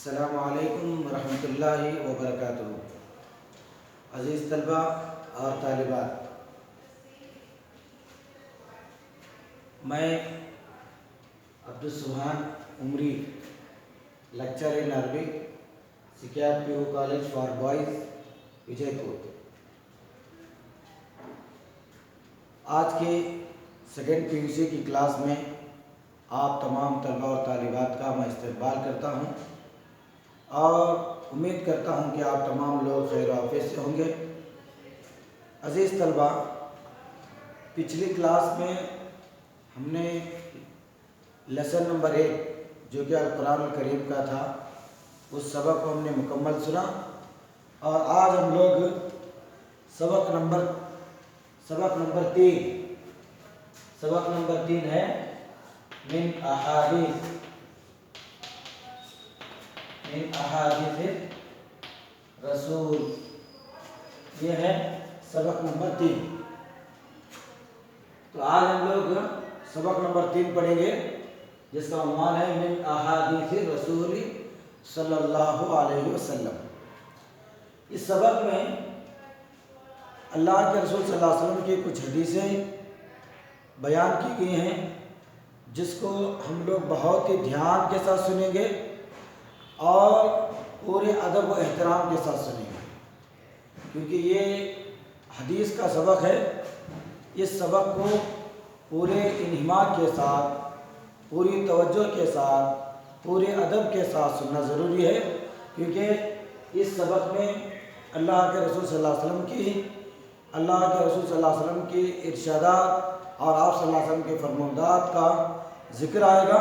السلام علیکم ورحمۃ اللہ وبرکاتہ۔ عزیز طلبہ اور طالبات، میں Abdussubhan Umari, lecture in Arabic, سکیات P O college for boys, Vijaypur. آج کے سیکنڈ پی یو سی کی کلاس میں آپ تمام طلبہ اور طالبات کا میں استقبال کرتا ہوں اور امید کرتا ہوں کہ آپ تمام لوگ خیر و عافیت سے ہوں گے۔ عزیز طلبہ، پچھلی کلاس میں ہم نے لیسن نمبر 1 جو کہ القرآن الکریم کا تھا، اس سبق کو ہم نے مکمل سنا اور آج ہم لوگ سبق نمبر 3 ہے من احادیث رسول، یہ ہے سبق نمبر 3۔ تو آج ہم لوگ سبق نمبر 3 پڑھیں گے جس کا عنوان ہے من احادیث رسول صلی اللہ علیہ وسلم۔ اس سبق میں اللہ کے رسول صلی اللہ علیہ وسلم کی کچھ حدیثیں بیان کی گئی ہیں جس کو ہم لوگ بہت ہی دھیان کے ساتھ سنیں گے اور پورے ادب و احترام کے ساتھ سنیں گے، کیونکہ یہ حدیث کا سبق ہے۔ اس سبق کو پورے انہماک کے ساتھ، پوری توجہ کے ساتھ، پورے ادب کے ساتھ سننا ضروری ہے، کیونکہ اس سبق میں اللہ کے رسول صلی اللہ علیہ وسلم کی ارشادات اور آپ صلی اللہ علیہ وسلم کے فرمودات کا ذکر آئے گا۔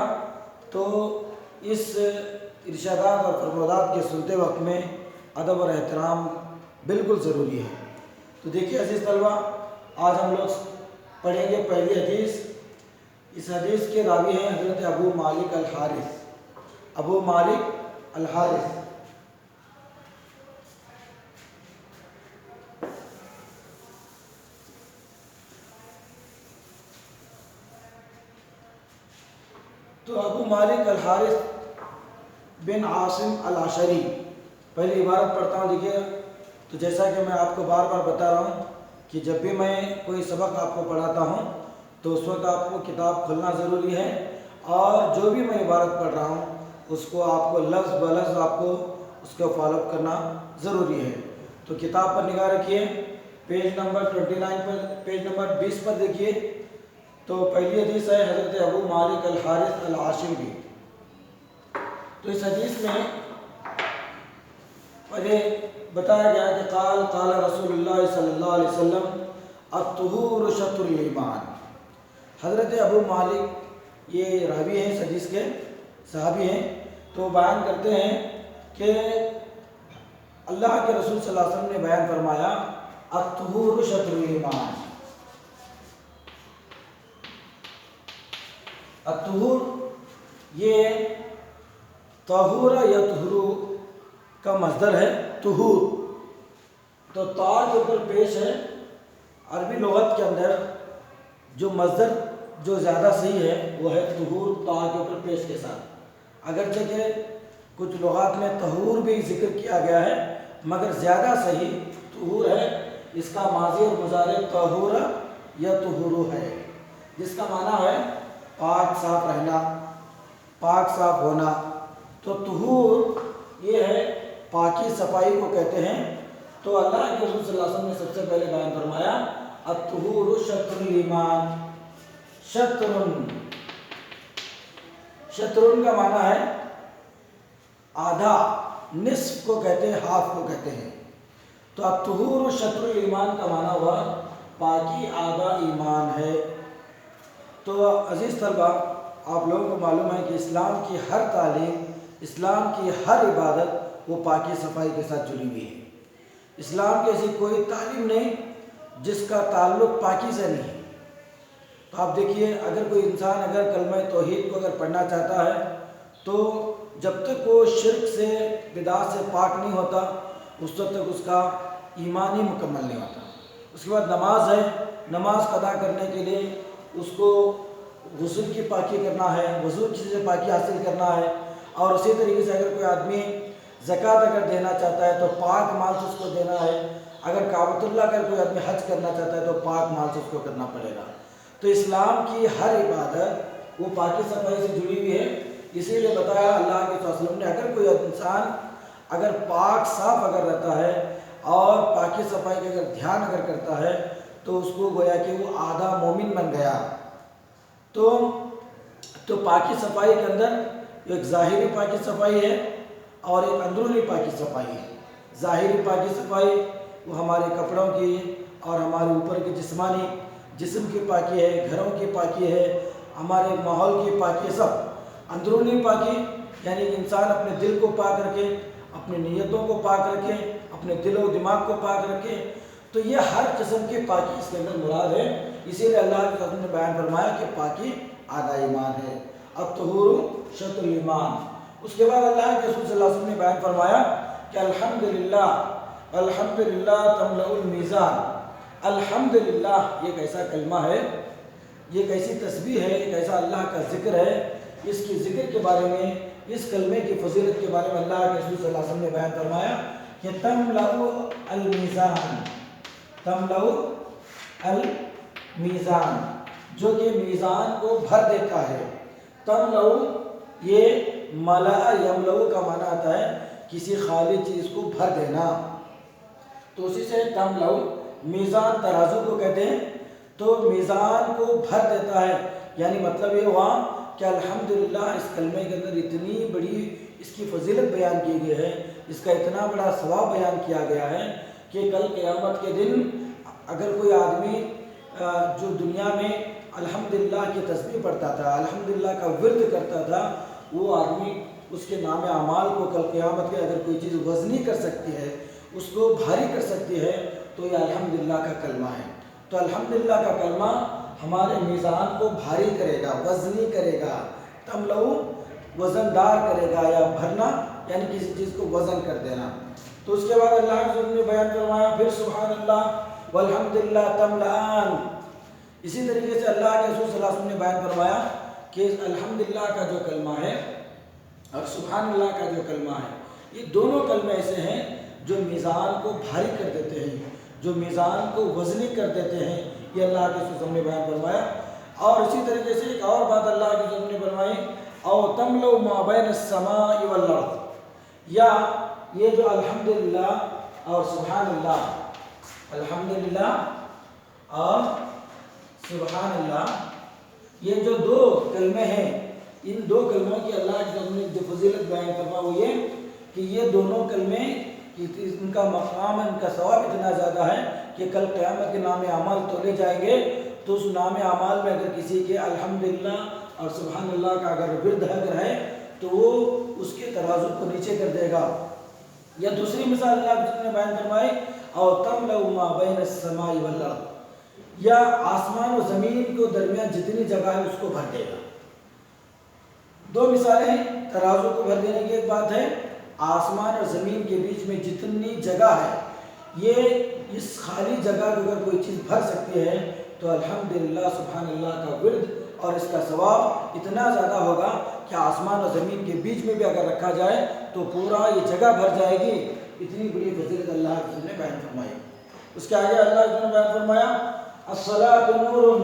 تو اس ارشادات اور فرمودات کے سنتے وقت میں ادب اور احترام بالکل ضروری ہے۔ تو دیکھیے عزیز طلبہ، آج ہم لوگ پڑھیں گے پہلی حدیث۔ اس حدیث کے راوی ہیں حضرت ابو مالک الحارث۔ تو ابو مالک الحارث بن عاصم العشری، پہلی عبارت پڑھتا ہوں، دیکھیے۔ تو جیسا کہ میں آپ کو بار بار بتا رہا ہوں کہ جب بھی میں کوئی سبق آپ کو پڑھاتا ہوں تو اس وقت آپ کو کتاب کھولنا ضروری ہے اور جو بھی میں عبارت پڑھ رہا ہوں اس کو آپ کو لفظ بلفظ آپ کو اس کو فالو اپ کرنا ضروری ہے۔ تو کتاب پر نگاہ رکھیے، پیج نمبر 20 پر دیکھیے۔ تو پہلی حدیث ہے حضرت ابو مالک الحارث العشری کی۔ تو اس حدیث میں پہلے بتایا گیا کہ قال رسول اللہ صلی اللہ علیہ وسلم الطہور شطر الایمان۔ حضرت ابو مالک یہ راوی ہیں، اس حدیث کے صحابی ہیں، تو بیان کرتے ہیں کہ اللہ کے رسول صلی اللہ علیہ وسلم نے بیان فرمایا الطہور شطر الایمان۔ الطہور یہ طہور یطہر کا مصدر ہے، طہور۔ تو تا کے اوپر پیش ہے۔ عربی لغت کے اندر جو مصدر جو زیادہ صحیح ہے وہ ہے طہور، تا کے اوپر پیش کے ساتھ۔ اگرچہ کہ کچھ لغات میں طہور بھی ذکر کیا گیا ہے مگر زیادہ صحیح طہور ہے۔ اس کا ماضی اور مضارع طہور یا طہور ہے، جس کا معنی ہے پاک صاف رہنا، پاک صاف ہونا۔ تو طہور یہ ہے پاکی صفائی کو کہتے ہیں۔ تو اللہ کے رسول صلی اللہ علیہ وسلم نے سب سے پہلے بیان فرمایا الطہور شطر الایمان۔ شطرن کا معنی ہے آدھا، نصف کو کہتے ہیں، ہاف کو کہتے ہیں۔ تو الطہور شطر الایمان کا معنی ہوا پاکی آدھا ایمان ہے۔ تو عزیز طلبہ، آپ لوگوں کو معلوم ہے کہ اسلام کی ہر تعلیم، اسلام کی ہر عبادت وہ پاکی صفائی کے ساتھ جڑی ہوئی ہے۔ اسلام کی ایسی کوئی تعلیم نہیں جس کا تعلق پاکی سے نہیں۔ تو آپ دیکھیے، اگر کوئی انسان اگر کلمہ توحید کو اگر پڑھنا چاہتا ہے تو جب تک وہ شرک سے، بدعت سے پاک نہیں ہوتا اس وقت تک اس کا ایمان ہی مکمل نہیں ہوتا۔ اس کے بعد نماز ہے، نماز ادا کرنے کے لیے اس کو غسل کی پاکی کرنا ہے، وضو سے پاکی حاصل کرنا ہے، اور اسی طریقے سے اگر کوئی آدمی زکوٰۃ اگر دینا چاہتا ہے تو پاک مال سے اس کو دینا ہے. اگر کعبۃ اللہ کا کوئی آدمی حج کرنا چاہتا ہے تو پاک مال سے اس کو کرنا پڑے گا. تو اسلام کی ہر عبادت وہ پاکی صفائی سے جڑی ہوئی ہے. اسی لیے بتایا اللہ کے صلی اللہ علیہ وسلم نے اگر کوئی انسان اگر پاک صاف اگر رہتا ہے اور پاکی صفائی کا اگر دھیان اگر کرتا ہے تو اس کو گویا کہ وہ آدھا مومن بن گیا. تو پاکی صفائی کے اندر ایک ظاہری پاکی صفائی ہے اور ایک اندرونی پاکی صفائی ہے. ظاہری پاکی صفائی وہ ہمارے کپڑوں کی اور ہمارے اوپر کی جسمانی جسم کی پاکی ہے، گھروں کی پاکی ہے، ہمارے ماحول کی پاکی ہے. سب اندرونی پاکی یعنی کہ انسان اپنے دل کو پاک رکھے، اپنی نیتوں کو پاک رکھے، اپنے دل و دماغ کو پاک رکھے. تو یہ ہر قسم کی پاکی اس کے اندر مراد ہے. اسی لیے اللہ کے رسول نے بیان فرمایا کہ پاکی آدھا ایمان ہے. الطہور شطر الایمان. اس کے بعد اللہ کے رسول صلی اللہ علیہ وسلم نے بیان فرمایا کہ الحمدللہ تملأ المیزان. الحمدللہ یہ ایک ایسا کلمہ ہے، یہ ایک ایسی تسبیح ہے، ایک ایسا اللہ کا ذکر ہے. اس کی ذکر کے بارے میں، اس کلمے کی فضیلت کے بارے میں اللہ کے رسول صلی اللہ علیہ وسلم نے بیان فرمایا کہ تملأ المیزان. تملأ المیزان جو کہ میزان کو بھر دیتا ہے. تملأ یہ ملأ یملأ کا معنی آتا ہے کسی خالی چیز کو بھر دینا. تو اسی سے تملأ میزان ترازو کو کہتے ہیں. تو میزان کو بھر دیتا ہے یعنی مطلب یہ ہوا کہ الحمدللہ اس کلمے کے اندر اتنی بڑی اس کی فضیلت بیان کی گئی ہے، اس کا اتنا بڑا ثواب بیان کیا گیا ہے کہ کل قیامت کے دن اگر کوئی آدمی جو دنیا میں الحمدللہ کی تسبیح پڑھتا تھا، الحمدللہ کا ورد کرتا تھا، وہ آدمی اس کے نام اعمال کو کل قیامت کے اگر کوئی چیز وزنی کر سکتی ہے، اس کو بھاری کر سکتی ہے تو یہ الحمدللہ کا کلمہ ہے. تو الحمدللہ کا کلمہ ہمارے میزان کو بھاری کرے گا، وزنی کرے گا. تملأ وزندار کرے گا یا بھرنا یعنی کسی چیز کو وزن کر دینا. تو اس کے بعد اللہ کے رسول نے بیان فرمایا پھر سبحان اللہ والحمدللہ تملأان. اسی طریقے سے اللہ کے رسول صلی اللہ علیہ وسلم نے بیان فرمایا کہ الحمدللہ کا جو کلمہ ہے اور سبحان اللہ کا جو کلمہ ہے، یہ دونوں کلمے ایسے ہیں جو میزان کو بھاری کر دیتے ہیں، جو میزان کو وزنی کر دیتے ہیں. یہ اللہ کے رسول نے بیان فرمایا. اور اسی طریقے سے ایک اور بات اللہ کے رسول نے فرمائی او تملأ ما بین السماء والارض. یا یہ جو الحمدللہ اور سبحان اللہ، الحمدللہ اور سبحان اللہ، یہ جو دو کلمے ہیں، ان دو کلموں کی اللہ کے رسول نے جو فضیلت بیان فرمائی وہ یہ کہ یہ دونوں کلمے ان کا مقام، ان کا ثواب اتنا زیادہ ہے کہ کل قیامت کے نام اعمال تولے جائیں گے تو اس نام اعمال میں اگر کسی کے الحمدللہ اور سبحان اللہ کا اگر ورد اگر ہے تو وہ اس کے ترازو کو نیچے کر دے گا. یا دوسری مثال اللہ نے بیان فرمائی او تملأ ما بین السماء والارض. یا آسمان و زمین کو درمیان جتنی جگہ ہے اس کو بھر دے گا. دو مثالیں، ترازو کو بھر دینے کی ایک بات ہے، آسمان اور زمین کے بیچ میں جتنی جگہ ہے یہ اس خالی جگہ کو اگر کوئی چیز بھر سکتی ہے تو الحمدللہ سبحان اللہ کا ورد اور اس کا ثواب اتنا زیادہ ہوگا کہ آسمان اور زمین کے بیچ میں بھی اگر رکھا جائے تو پورا یہ جگہ بھر جائے گی. اتنی بڑی فضیلت اللہ کے رسول نے بیان فرمائی. اس کے آگے اللہ کے رسول نے بیان فرمایا الصلاۃ نور.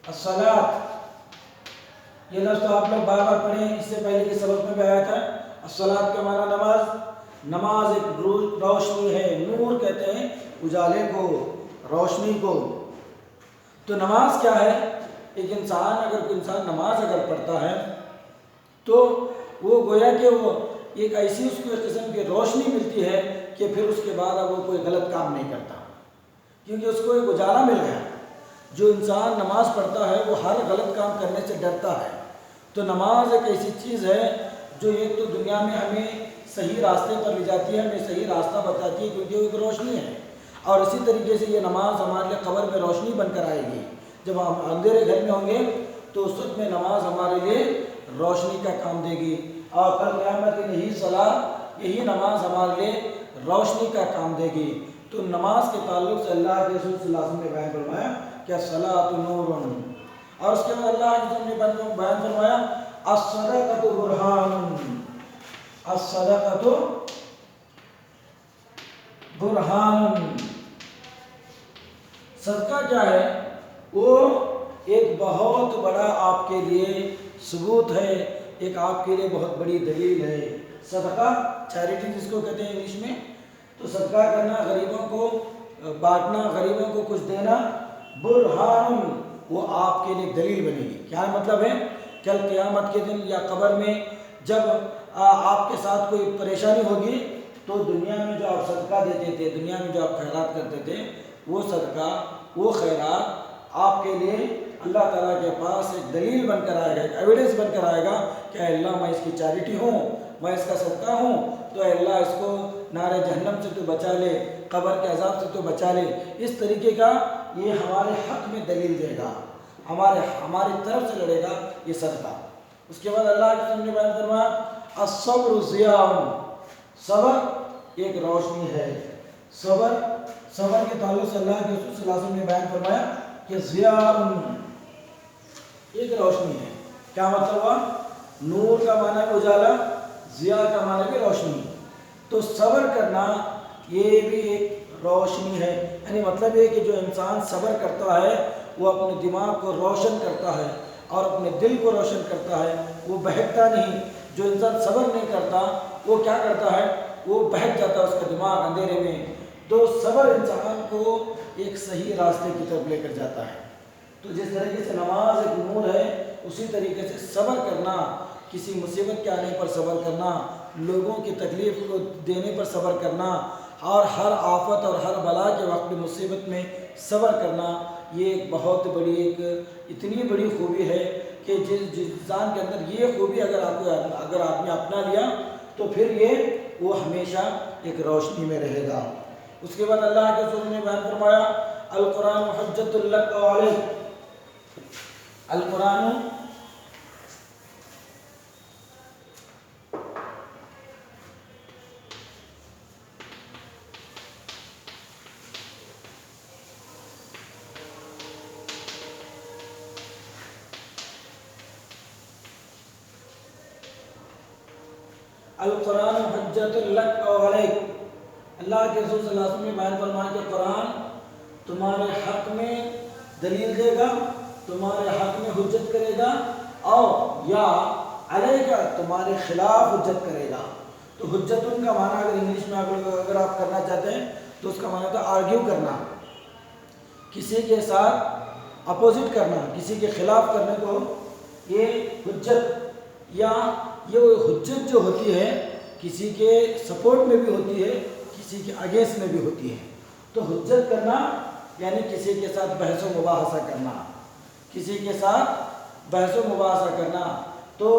الصلاۃ یہ لفظ تو آپ لوگ بار بار پڑھیں، اس سے پہلے کے سبق میں بھی آیا تھا. الصلاۃ کا معنی نماز. نماز ایک روشنی ہے، نور کہتے ہیں اجالے کو، روشنی کو. تو نماز کیا ہے؟ ایک انسان اگر کوئی انسان نماز اگر پڑھتا ہے تو وہ گویا کہ وہ ایک ایسی اس کو ایک قسم کی روشنی ملتی ہے کہ پھر اس کے بعد اب وہ کوئی غلط کام نہیں کرتا کیونکہ اس کو ایک اجالا مل گیا. جو انسان نماز پڑھتا ہے وہ ہر غلط کام کرنے سے ڈرتا ہے. تو نماز ایک ایسی چیز ہے جو ایک تو دنیا میں ہمیں صحیح راستے پر لے جاتی ہے، ہمیں صحیح راستہ بتاتی ہے کیونکہ وہ ایک روشنی ہے. اور اسی طریقے سے یہ نماز ہمارے لیے قبر میں روشنی بن کر آئے گی. جب ہم اندھیرے گھر میں ہوں گے تو اس وقت میں نماز ہمارے لیے روشنی کا کام دے گی. اور کل قیامت کی یہی صلاۃ، یہی نماز ہمارے لیے روشنی کا کام دے گی. تو نماز کے تعلق سے اللہ کے رسول صلی اللہ علیہ وسلم نے بیان فرمایا کہ الصلاۃ نور. اور اس کے بعد اللہ کے رسول نے بیان فرمایا अस्सदक़तु बुरहानुन, अस्सदक़तु बुरहानुन। सदका क्या है? वो एक बहुत बड़ा आपके लिए सबूत है, एक आपके लिए बहुत बड़ी दलील है। सदका चैरिटी जिसको कहते हैं इंग्लिश में, तो सदका करना, गरीबों को बांटना, गरीबों को कुछ देना, बुरहानुन, वो आपके लिए दलील बनेगी। क्या मतलब है? कल क़यामत के दिन या कब्र में जब आपके साथ कोई परेशानी होगी, तो दुनिया में जो आप सदका देते थे, दुनिया में जो आप खैरात करते थे, वो सदका, वो खैरात आपके लिए अल्लाह ताला के पास एक दलील बनकर आएगा, एक एविडेंस बनकर आएगा कि अल्लाह मैं इसकी चैरिटी हूँ, मैं इसका सदका हूँ, तो अल्लाह इसको नारे जहन्नम से तो बचा ले, कब्र के अजाब से तो बचा ले। इस तरीके का ये हमारे हक में दलील देगा, हमारी तरफ से लड़ेगा ये सदका। उसके बाद अल्लाह के सामने बयान फरमाया अस्सब्रु ज़ियाउन, सब्र एक रोशनी है। सब्र के ताल्लुक से अल्लाह के रसूल सल्लल्लाहु अलैहि वसल्लम ने बयान फरमाया कि ज़ियाउन एक रोशनी है। क्या मतलब हुआ? नूर का माना है उजाला, ज़िया का माना है रोशनी। तो सब्र करना ये भी एक रोशनी है, यानी मतलब ये कि जो इंसान सब्र करता है वो अपने दिमाग को रोशन करता है और अपने दिल को रोशन करता है, वो बहकता नहीं। जो इंसान सब्र नहीं करता वो क्या करता है? वो बहक जाता है, उसका दिमाग अंधेरे में। तो सब्र इंसान को एक सही रास्ते की तरफ लेकर जाता है। तो जिस तरीके से नमाज एक नूर है, उसी तरीके से सब्र करना, किसी मुसीबत के आने पर सब्र करना, लोगों की तकलीफ़ को देने पर सब्र करना, और हर आफत और हर बला के वक्त में मुसीबत में सब्र करना, ये एक बहुत बड़ी, एक इतनी बड़ी खूबी है कि जिस इंसान के अंदर ये खूबी अगर आदमी अपना लिया तो फिर ये वो हमेशा एक रोशनी में रहेगा। उसके बाद अल्लाह के रसूल ने बयान फरमाया अल कुरान हुज्जतुल लक व अलैक, अल कुरान अल कुरान हुज्जतुल लक व अलैक, अल्लाह के रसूल सल्लल्लाहु अलैहि वसल्लम ने बयान फरमाया कि कुरान तुम्हारे हक में दलील देगा, तुम्हारे हक में हुज्जत करेगा, और या अलैका तुम्हारे खिलाफ हुज्जत करेगा। तो हुज्जतुन का माना अगर इंग्लिश में अगर आप करना चाहते हैं तो उसका माना होता है आर्ग्यू करना, किसी के साथ अपोजिट करना, किसी के खिलाफ करने को ये हुज्जत, या ये हुज्जत जो होती है किसी के सपोर्ट में भी होती है, किसी के अगेंस्ट में भी होती है। तो हुज्जत करना यानी किसी के साथ बहस व मुबाहसा करना, किसी के साथ बहस व मुबाहसा करना। तो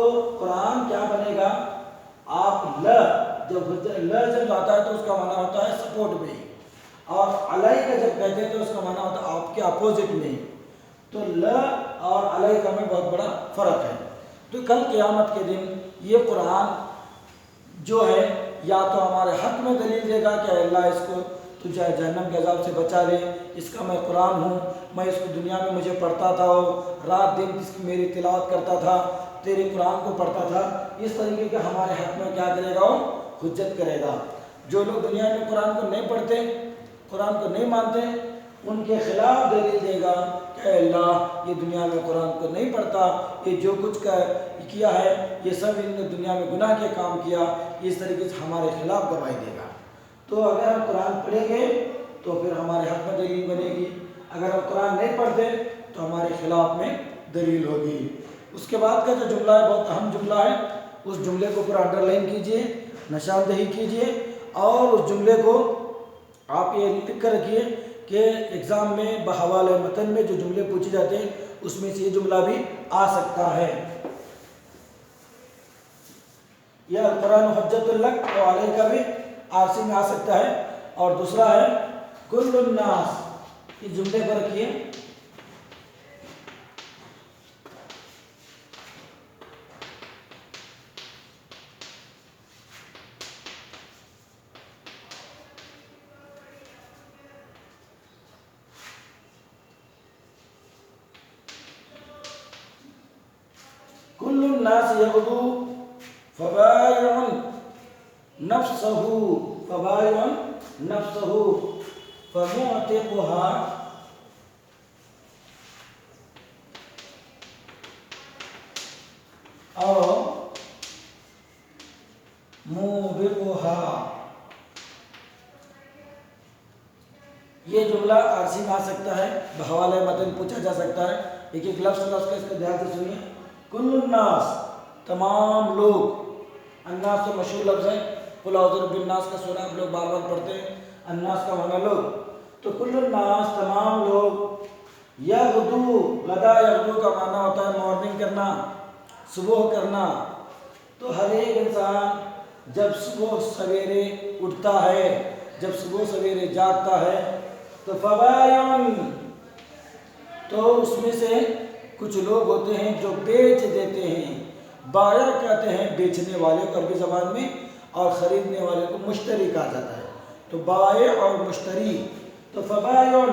कुरान क्या बनेगा? आप ल जब हुज्जत ल जब आता है तो उसका माना होता है सपोर्ट में, और अलई का जब कहते हैं तो उसका माना होता है आपके अपोजिट में। तो ल और अलई का में बहुत बड़ा फ़र्क है। तो कल क़यामत के दिन ये कुरान जो है या तो हमारे हक में दलील देगा कि अल्लाह इसको तुझे जहन्नम के अज़ाब से बचा ले, इसका मैं कुरान हूँ, मैं इसको दुनिया में मुझे पढ़ता था, रात दिन इसकी मेरी तिलावत करता था, तेरे कुरान को पढ़ता था, इस तरीके के हमारे हक में क्या करेगा? वो हुज्जत करेगा। जो लोग दुनिया में कुरान को नहीं पढ़ते, कुरान को नहीं मानते, उनके खिलाफ दलील देगा कि अल्लाह ये दुनिया में कुरान को नहीं पढ़ता, ये जो कुछ किया है ये सब इनने दुनिया में गुनाह के काम किया, इस तरीके से हमारे खिलाफ गवाही देगा। तो अगर हम कुरान पढ़ेंगे तो फिर हमारे हक में दलील बनेगी, अगर हम कुरान नहीं पढ़ते तो हमारे खिलाफ में दलील होगी। उसके बाद का जो जुमला है बहुत अहम जुमला है, उस जुमले को पूरा अंडरलाइन कीजिए, निशानदेही कीजिए, और उस जुमले को आप ये लिख कर रखिए कि एग्ज़ाम में बहवाले मतन में जो जुमले पूछे जाते हैं उसमें से ये जुमला भी आ सकता है। यह कुरान हुज्जतुल लक व अलैका भी आरसी में आ सकता है। और दूसरा है कुल्लुन नास, इस जुमले पर रखिए कुल्लुन नास यग़दू फबायिउन नफ्सहु फमुअतिकुहा और मुबिकुहा। ये जुमला आरसी में आ सकता है, बहवाले मतन पूछा जा सकता है। एक एक लफ्ज़ का इसका ध्यान से सुनिए। कुल्लुन्नास तमाम लोग, अन्नास तो मशहूर लफ्ज़ है, कुल औज़ु बिन्नास का सूरा आप लोग बार बार पढ़ते हैं, अन्नास का माना लोग। तो कुल्लुन्नास तमाम लोग, यग़दू गदा यग़दू का माना होता है मॉर्निंग करना, सुबह करना। तो हर एक इंसान जब सुबह सवेरे उठता है, जब सुबह सवेरे जागता है, तो फबायिउन, तो उसमें से कुछ लोग होते हैं जो बेच देते हैं। बायर कहते हैं बेचने वाले को अरबी ज़बान में, और ख़रीदने वाले को मुश्तरी कहा जाता है। तो बाय और मुश्तरी, तो फबायिउन,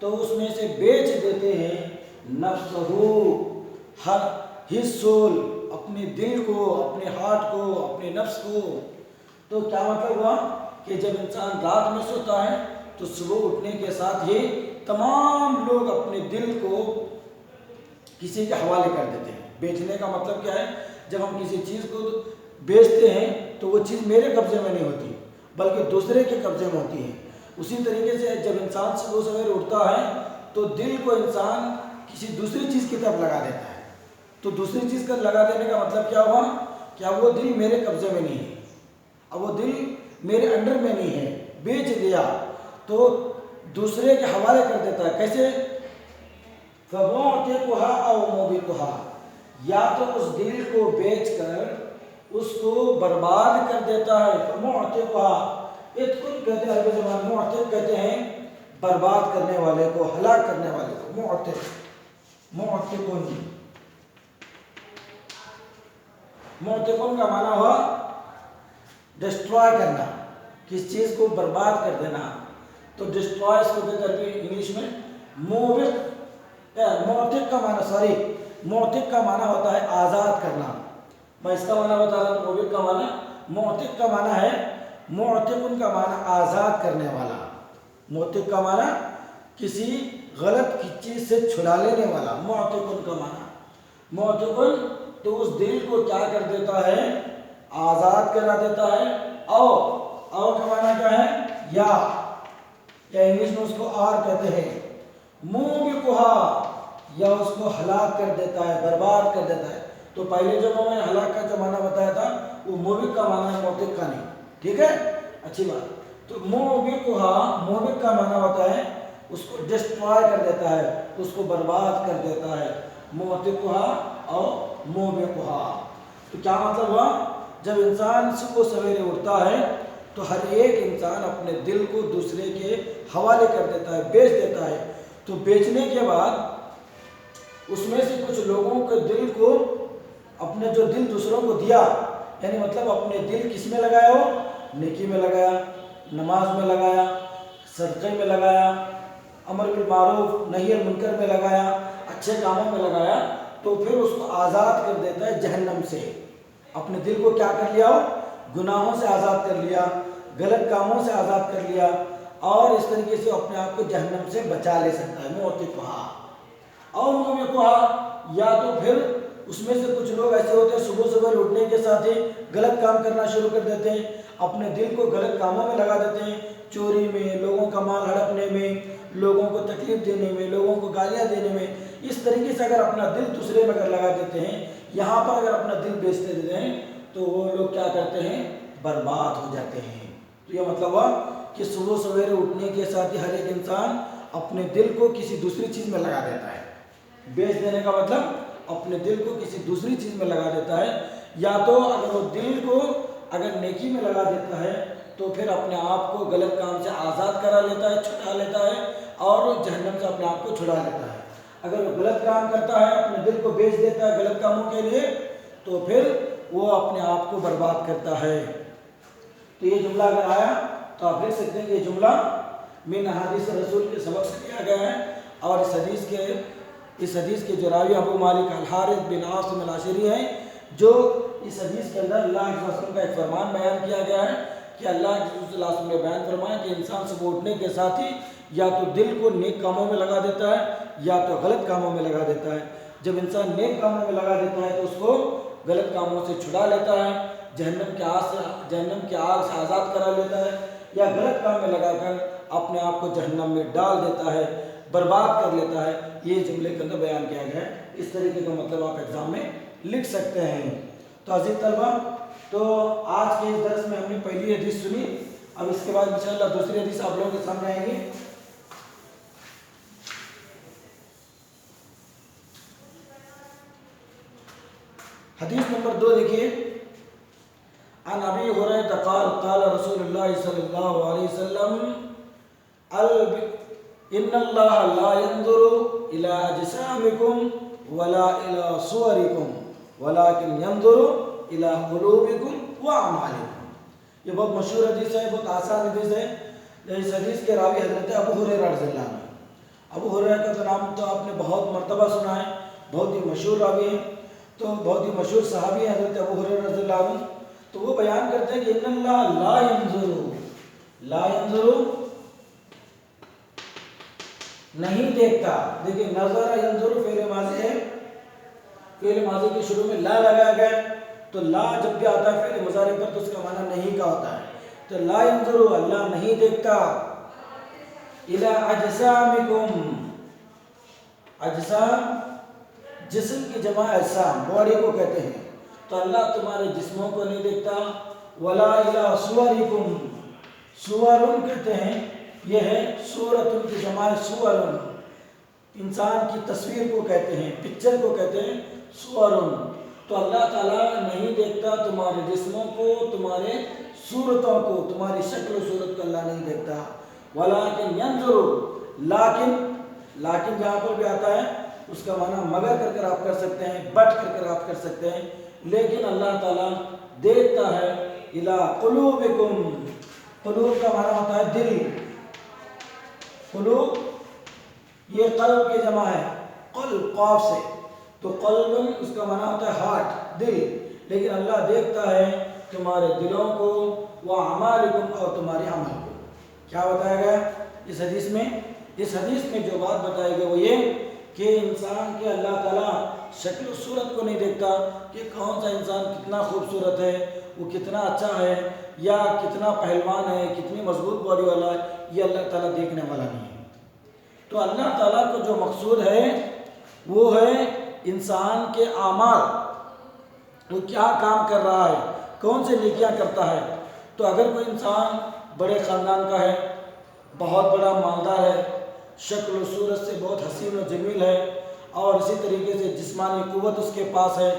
तो उसमें से बेच देते हैं नफ्सहु, हर हिस्सोल, अपने दिल को, अपने हार्ट को, अपने नफ्स को। तो क्या मतलब हुआ कि जब इंसान रात में सोता है तो सुबह उठने के साथ ही तमाम लोग अपने दिल को किसी के हवाले कर देते हैं। बेचने का मतलब क्या है, जब हम किसी चीज़ को बेचते हैं तो वो चीज़ मेरे कब्जे में नहीं होती बल्कि दूसरे के कब्जे में होती है। उसी तरीके से जब इंसान सुबह सवेरे उठता है तो दिल को इंसान किसी दूसरी चीज़ की तरफ लगा देता है। तो दूसरी चीज़ का लगा देने का मतलब क्या हुआ, क्या वो दिल मेरे कब्जे में नहीं है, अब वो दिल मेरे अंडर में नहीं है, बेच दिया तो दूसरे के हवाले कर देता है। कैसे, फमुअतिकुहा औ मुबिकुहा, या तो उस दिल को बेचकर उसको बर्बाद कर देता है। फमुअतिकुहा, इत्कुन कहते हैं अरबी ज़बान, मुअतिक कहते हैं बर्बाद करने वाले को, हलाक करने वाले को। मुअतिकुन का माना हुआ डिस्ट्रॉय करना, किस चीज़ को बर्बाद कर देना। तो डिस्ट्रॉय इसको कहते हैं इंग्लिश में मुअतिक का माना होता है आज़ाद करना। मैं इसका माना बता रहा हूँ, मुअतिक का माना, मुअतिक का माना है, मुअतिकुन का माना आज़ाद करने वाला। मुअतिक का माना किसी गलत की चीज़ से छुड़ा लेने वाला, मुअतिकुन का माना। मुअतिकुन तो उस दिल को क्या कर देता है, आज़ाद करा देता है। और का माना क्या है, या इंग्लिश में उसको आर कहते हैं। मुबिकुहा, या उसको हलाक कर देता है, बर्बाद कर देता है। तो पहले जब मैंने हलाक का जो माना बताया था वो मुबिक का माना है, मुअतिक का नहीं। ठीक है, अच्छी बात। तो मुबिकुहा, मुबिक का माना होता है उसको डिस्ट्रॉय कर देता है, उसको बर्बाद कर देता है। मुअतिकुहा और मुबिकुहा, तो क्या मतलब हुआ, जब इंसान सुबह सवेरे उठता है तो हर एक इंसान अपने दिल को दूसरे के हवाले कर देता है, बेच देता है। तो बेचने के बाद उसमें से कुछ लोगों के दिल को, अपने जो दिल दूसरों को दिया, यानी मतलब अपने दिल किस में लगाया, हो नेकी में लगाया, नमाज में लगाया, सदक़े में लगाया, अमर बिल मारूफ नही अनिल मुनकर में लगाया, अच्छे कामों में लगाया, तो फिर उसको आज़ाद कर देता है जहन्नम से। अपने दिल को क्या कर लिया, हो गुनाहों से आज़ाद कर लिया, गलत कामों से आज़ाद कर लिया, और इस तरीके से अपने आप को जहन्नम से बचा ले सकता है। मुअतिकुहा और मुबिकुहा, या तो फिर उसमें से कुछ लोग ऐसे होते हैं सुबह सुबह उठने के साथ ही गलत काम करना शुरू कर देते हैं, अपने दिल को गलत कामों में लगा देते हैं, चोरी में, लोगों का माल हड़पने में, लोगों को तकलीफ देने में, लोगों को गालियाँ देने में। इस तरीके से अगर अपना दिल दूसरे में अगर लगा देते हैं, यहाँ पर अगर अपना दिल बेचते देते हैं, तो वो लोग क्या करते हैं, बर्बाद हो जाते हैं। तो यह मतलब हुआ कि सुबह सवेरे उठने के साथ ही हर एक इंसान अपने दिल को किसी दूसरी चीज़ में लगा देता है। बेच देने का मतलब अपने दिल को किसी दूसरी चीज़ में लगा देता है। या तो अगर वो दिल को अगर नेकी में लगा देता है तो फिर अपने आप को गलत काम से आज़ाद करा लेता है, छुड़ा लेता है, और जहन्नम से अपने आप को छुड़ा लेता है। अगर वो गलत काम करता है, अपने दिल को बेच देता है गलत कामों के लिए, तो फिर वो अपने आप को बर्बाद करता है। तो ये जुमला अगर आया तो आप देख सकते हैं कि ये जुमला मिन हदीस रसूल के सबक से लिया गया है। और इस हदीस के जो रावी अबू मालिक अल हारिस बिन आसिम अल अशरी हैं, جو اس حدیث کے اندر اللہ کے رسول کا ایک فرمان بیان کیا گیا ہے کہ اللہ کے رسول صلی اللہ علیہ وسلم نے بیان فرمایا کہ انسان صبح اٹھنے کے ساتھ ہی یا تو دل کو نیک کاموں میں لگا دیتا ہے یا تو غلط کاموں میں لگا دیتا ہے. جب انسان نیک کاموں میں لگا دیتا ہے تو اس کو غلط کاموں سے چھڑا لیتا ہے, جہنم کی آگ سے آزاد کرا لیتا ہے, یا غلط کام میں لگا کر اپنے آپ کو جہنم میں ڈال دیتا ہے, برباد کر لیتا ہے. یہ جملے کے اندر بیان کیا گیا ہے. اس طریقے کا مطلب آپ ایگزام میں لکھ سکتے ہیں. تو عزیز طلبہ, تو آج کے اس درس میں ہم نے پہلی حدیث سنی. اب اس کے بعد انشاءاللہ دوسری حدیث آپ لوگوں کے سامنے آئیں گے. حدیث نمبر 2 دیکھیے. عن ابی ہریرہ قال قال رسول اللہ صلی اللہ علیہ وسلم ان اللہ لا ينظر الى اجسامکم ولا الى صورکم ولكن ينظر الى قلوبکم واعمالکم. یہ بہت مشہور حدیث ہے, بہت آسان حدیث ہے. اس حدیث کے راوی حضرت ابو ہریرہ رضی اللہ عنہ. ابو ہریرہ کا تو نام تو آپ نے بہت مرتبہ سنا ہے, بہت ہی مشہور راوی ہے, تو بہت ہی مشہور صحابی ہیں حضرت ابو ہریرہ رضی اللہ عنہ. تو وہ بیان کرتے ہیں کہ ان اللہ لا ينظر نہیں دیکھتا. دیکھیں نظر ینظر فعل ماضی ہے, فعل ماضی کے شروع میں لا لگایا گیا, تو لا جب بھی آتا ہے فعل مضارع پر تو اس کا معنی نہیں کا ہوتا ہے. تو لا ينظر اللہ نہیں دیکھتا الى اجسامکم, اجسام جسم کی جمع اجسام, باڈی کو کہتے ہیں. تو اللہ تمہارے جسموں کو نہیں دیکھتا. ولا الى صورکم, صورن کہتے ہیں, یہ ہے صورت کی جمع صورن, انسان کی تصویر کو کہتے ہیں, پکچر کو کہتے ہیں صورن. تو اللہ تعالیٰ نہیں دیکھتا تمہارے جسموں کو, تمہارے صورتوں کو, تمہاری شکل و صورت کو اللہ نہیں دیکھتا. ولیکن ینظر, لیکن جہاں پر بھی آتا ہے اس کا معنی مگر کر کر آپ کر سکتے ہیں, بٹ کر کر آپ کر سکتے ہیں. لیکن اللہ تعالیٰ دیکھتا ہے الی قلوبکم. قلوب کا معنی ہوتا ہے دل. قلوب یہ قلب کی جمع ہے, قلب قاف سے, تو قلب اس کا معنی ہوتا ہے ہارٹ, دل. لیکن اللہ دیکھتا ہے تمہارے دلوں کو, واعمالکم, اور تمہارے عمل کو. کیا بتایا گیا اس حدیث میں؟ اس حدیث میں جو بات بتائی گئی وہ یہ کہ انسان کے اللہ تعالیٰ شکل و صورت کو نہیں دیکھتا کہ کون سا انسان کتنا خوبصورت ہے, وہ کتنا اچھا ہے, یا کتنا پہلوان ہے, کتنی مضبوط باڈی والا ہے. یہ اللہ تعالیٰ دیکھنے والا نہیں ہے. تو اللہ تعالیٰ کو جو مقصود ہے وہ ہے انسان کے اعمال, وہ کیا کام کر رہا ہے, کون سے نیکیاں کرتا ہے. تو اگر کوئی انسان بڑے خاندان کا ہے, بہت بڑا مالدار ہے, شکل و صورت سے بہت حسین و جمیل ہے, اور اسی طریقے سے جسمانی قوت اس کے پاس ہے,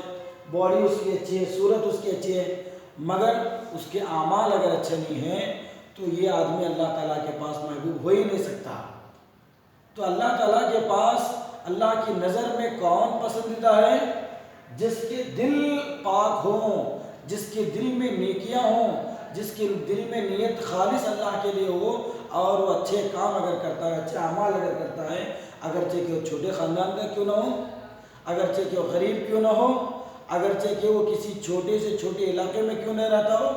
باڈی اس کی اچھی ہے, صورت اس کی اچھی ہے, مگر اس کے اعمال اگر اچھے نہیں ہیں تو یہ آدمی اللہ تعالیٰ کے پاس محبوب ہو ہی نہیں سکتا. تو اللہ تعالیٰ کے پاس اللہ کی نظر میں کون پسندیدہ ہے؟ جس کے دل پاک ہوں, جس کے دل میں نیکیاں ہوں, جس کے دل میں نیت خالص اللہ کے لیے ہو, اور وہ اچھے کام اگر کرتا ہے, اچھے اعمال اگر کرتا ہے, اگرچہ کہ وہ چھوٹے خاندان کا کیوں نہ ہو, اگرچہ کہ وہ غریب کیوں نہ ہو, اگرچہ کہ وہ کسی چھوٹے سے چھوٹے علاقے میں کیوں نہ رہتا ہو,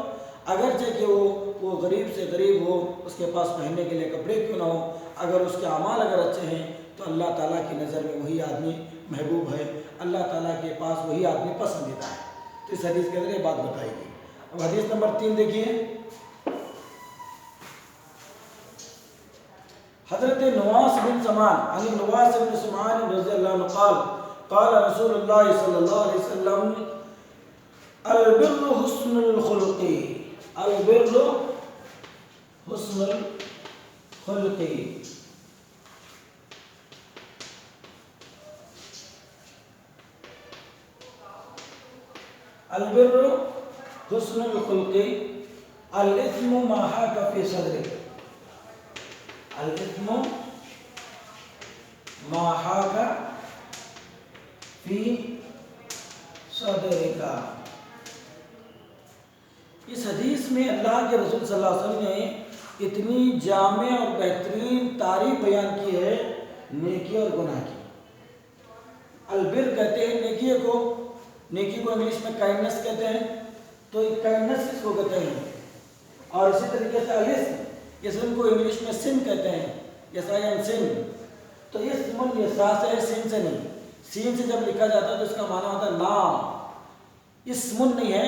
اگرچہ کہ وہ غریب سے غریب ہو, اس کے پاس پہننے کے لیے کپڑے کیوں نہ ہو, اگر اس کے اعمال اگر اچھے ہیں تو اللہ تعالیٰ کی نظر میں وہی آدمی محبوب ہے, اللہ تعالیٰ کے پاس وہی آدمی پسندیدہ ہے. تو اس حدیث کے اندر یہ بات بتائی گئی. اب حدیث نمبر 3 دیکھیے. حضرت نواس بن سمان عن نواس بن سمان رضی اللہ عنہ قال قال رسول اللہ صلی اللہ علیہ وسلم البر حسن الخلق, البر حسن الخلق. البر حسن الخلق الاثم ما حاك في صدرك, الاثم ما حاك في صدرك. اس حدیث میں اللہ کے رسول صلی اللہ علیہ وسلم نے اتنی جامع اور بہترین تعریف بیان کی ہے نیکی اور گناہ کی. البر کہتے ہیں نیکی کو, नेकी को इंग्लिश में काइंडनेस कहते हैं, तो काइंडनेस किसको कहते हैं? और इसी तरीके से अलिस्म, इसम को इंग्लिश में सिन कहते हैं, यस सिन। तो इस्म ये सा से है, सीन से नहीं। सीन से जब लिखा जाता है तो इसका माना होता है नाम, इस्मुन नहीं है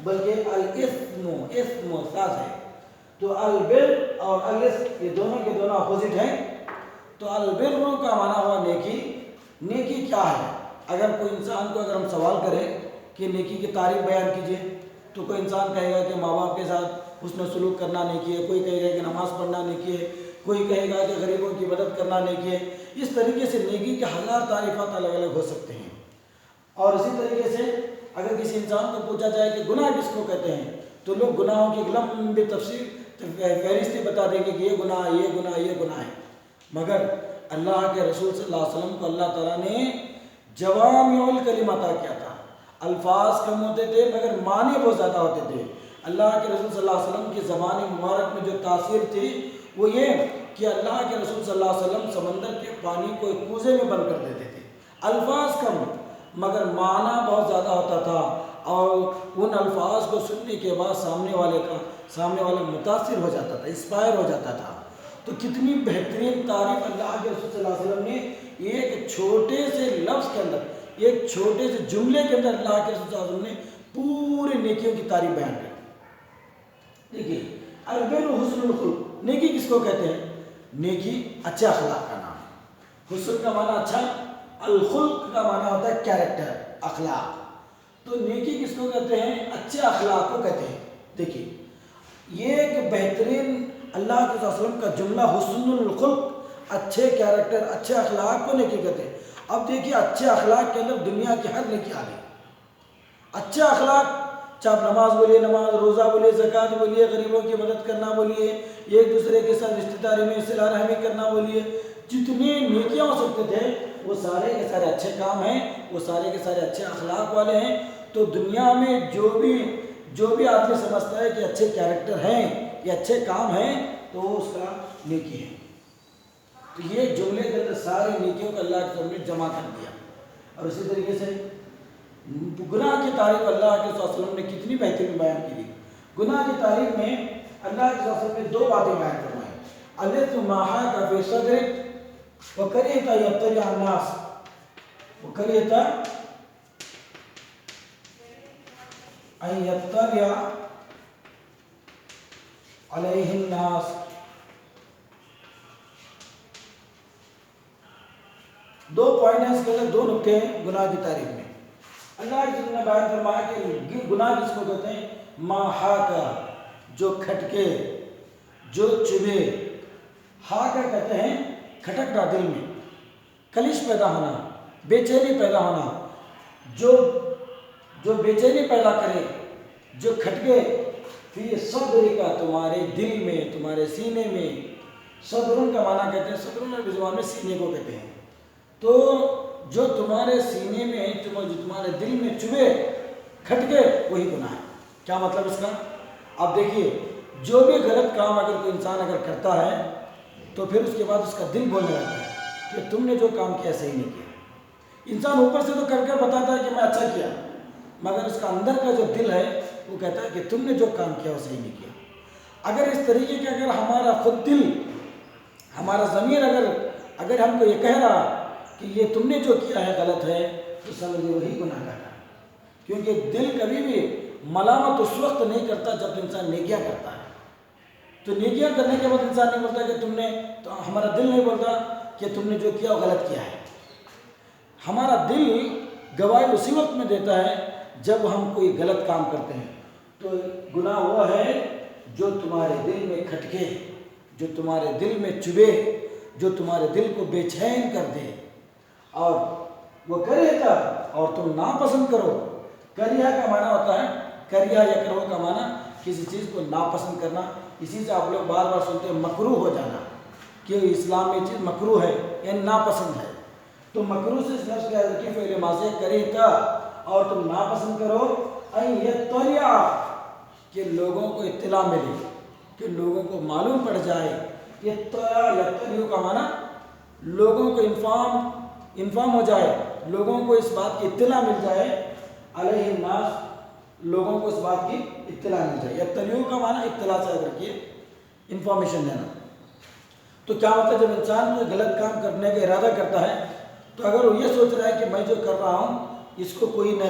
बल्कि अल-इस्मु, इस्मु सा से। तो अल-बिर और अल-इस्म ये दोनों के दोनों अपोजिट हैं। तो अल-बिर का माना हुआ नेकी। नेकी क्या है? अगर कोई इंसान को अगर हम सवाल करें कि नेकी की तारीफ बयान कीजिए, तो कोई इंसान कहेगा कि माँ बाप के साथ उसने सलूक करना नेकी है, कोई कहेगा कि नमाज़ पढ़ना नेकी है, कोई कहेगा कि गरीबों की मदद करना नेकी है। इस तरीके से नेकी के हज़ार तारीफ़ात अलग अलग हो सकते हैं। और इसी तरीके से अगर किसी इंसान को पूछा जाए कि गुनाह किसको कहते हैं, तो लोग गुनाहों की लंबी तफसीर फहरिस्तें बता देंगे कि ये गुनाह, ये गुनाह, ये गुनाह है। मगर अल्लाह के रसूल सल्लल्लाहु अलैहि वसल्लम को अल्लाह ताला ने जवामिउल कलिम अता किया था। अल्फाज कम होते थे मगर माने बहुत ज़्यादा होते थे। अल्लाह के रसूल सल्लल्लाहु अलैहि वसल्लम की ज़बान मुबारक में जो तासीर थी वो ये कि अल्लाह के रसूल सल्लल्लाहु अलैहि वसल्लम समंदर के पानी को एक कूजे में बंद कर देते थे। अल्फाज कम मगर माना बहुत ज़्यादा होता था, और उन अल्फाज को सुनने के बाद सामने वाला मुतासिर हो जाता था, इंस्पायर हो जाता था। तो कितनी बेहतरीन तारीफ अल्लाह के रसूल सल्लल्लाहु अलैहि वसल्लम ने एक छोटे से लफ्ज़ के अंदर, एक छोटे से जुमले के अंदर अल्लाह के रसूल सल्लल्लाहु अलैहि वसल्लम ने पूरी नेकियों की तारीफ बयान की। देखिए अल-बिर हुस्नुल खुल्क, नेकी किसको कहते हैं? नेकी अच्छे अखलाक का नाम है। हुस्न का माना अच्छा, अल-खुल्क का माना होता है कैरेक्टर, अखलाक। तो नेकी किसको कहते हैं? अच्छे अखलाक को कहते हैं। देखिए ये एक बेहतरीन अल्लाह के वसल्लम का जुमला हुस्नुल खुल्क, अच्छे कैरेक्टर, अच्छे अखलाक को नेकी कहते हैं। अब देखिए अच्छे अखलाक के अंदर दुनिया की हर नेकी आ गई। अच्छे अखलाक, चाहे आप नमाज बोलिए, नमाज, रोज़ा बोलिए, ज़कात बोलिए, गरीबों की मदद करना बोलिए, एक दूसरे के साथ रिश्तेदारी में सिला रहमी करना बोलिए, जितने नेकियां हो सकते थे वो सारे के सारे अच्छे काम हैं, वो सारे के सारे अच्छे अखलाक वाले हैं। तो दुनिया में जो भी आदमी समझता है कि अच्छे कैरेक्टर हैं या अच्छे काम हैं तो वो उसका नेकी है। तो ये जुमले के अंदर सारी नेकियों को अल्लाह के सामने जमा कर दिया। और इसी तरीके से गुनाह की तारीफ अल्लाह के वसल्लम ने कितनी बेहतरीन बयान की थी। गुनाह की तारीफ में अल्लाह के वसल्लम ने दो बातें बयान करवाई। अलिस्म माहा का बेसदरिक व करियता यत्तरिया अन्नास, व करियता अन यत्तरिया अलैहिन नास। दो पॉइंट है इसके अंदर, दो नुक्ते हैं गुनाह की तारीफ में। अल्लाह के ने बयान फरमाया कि गुनाह किसको कहते हैं? माहा का, जो खटके, जो चुभे। हा का कहते हैं खटकना दिल में, कलिश पैदा होना, बेचैनी पैदा होना, जो बेचैनी पैदा करे, जो खटके। फिर सदर का, तुम्हारे दिल में, तुम्हारे सीने में। सदरुन का माना कहते हैं, सदरुन अरबी ज़ुबान में सीने को कहते हैं। तो जो तुम्हारे सीने में, जो तुम्हारे दिल में चुभे, खटके, वही गुनाह है। क्या मतलब इसका? अब देखिए जो भी गलत काम अगर कोई इंसान अगर करता है तो फिर उसके बाद उसका दिल बोलने लगता है कि तुमने जो काम किया सही नहीं किया। इंसान ऊपर से तो कर बताता है कि मैं अच्छा किया, मगर उसका अंदर का जो दिल है वो कहता है कि तुमने जो काम किया वो सही नहीं किया। अगर इस तरीके के अगर हमारा खुद दिल, हमारा ज़मीर अगर हमको ये कह रहा कि ये तुमने जो किया है गलत है, तो समझिए वही गुनाहगार है। क्योंकि दिल कभी भी मलामत उस वक्त नहीं करता जब इंसान नेकियां करता है। तो नेकियां करने के बाद इंसान नहीं बोलता कि तुमने, तो हमारा दिल नहीं बोलता कि तुमने जो किया वो गलत किया है। हमारा दिल गवाही उसी वक्त में देता है जब हम कोई गलत काम करते हैं। तो गुनाह वो है जो तुम्हारे दिल में खटके, जो तुम्हारे दिल में चुभे, जो तुम्हारे दिल को बेचैन कर दे। और वो करियता, और तुम नापसंद करो। करिया का माना होता है, करिया या करो का माना किसी चीज़ को नापसंद करना। इसी से आप लोग बार बार सुनते हैं मकरूह हो जाना, कि इस्लाम में चीज़ मकरूह है या नापसंद है। तो मकरूह से इस लफ्ज़ के फ़िल माज़ी करियता, और तुम नापसंद करो। अन यत्तरिया, कि लोगों को इत्तला मिले, कि लोगों को मालूम पड़ जाए। यत्तरिया का माना लोगों को इन्फॉर्म हो जाए, लोगों को इस बात की इत्तला मिल जाए। علیہ الناس، لوگوں کو اس بات کی اطلاع مل جائے. یطلعو کا معنی اطلاع سے اگر کیے انفارمیشن دینا. تو کیا ہوتا ہے جب انسان کوئی غلط کام کرنے کا ارادہ کرتا ہے تو اگر وہ یہ سوچ رہا ہے کہ میں جو کر رہا ہوں اس کو کوئی نہ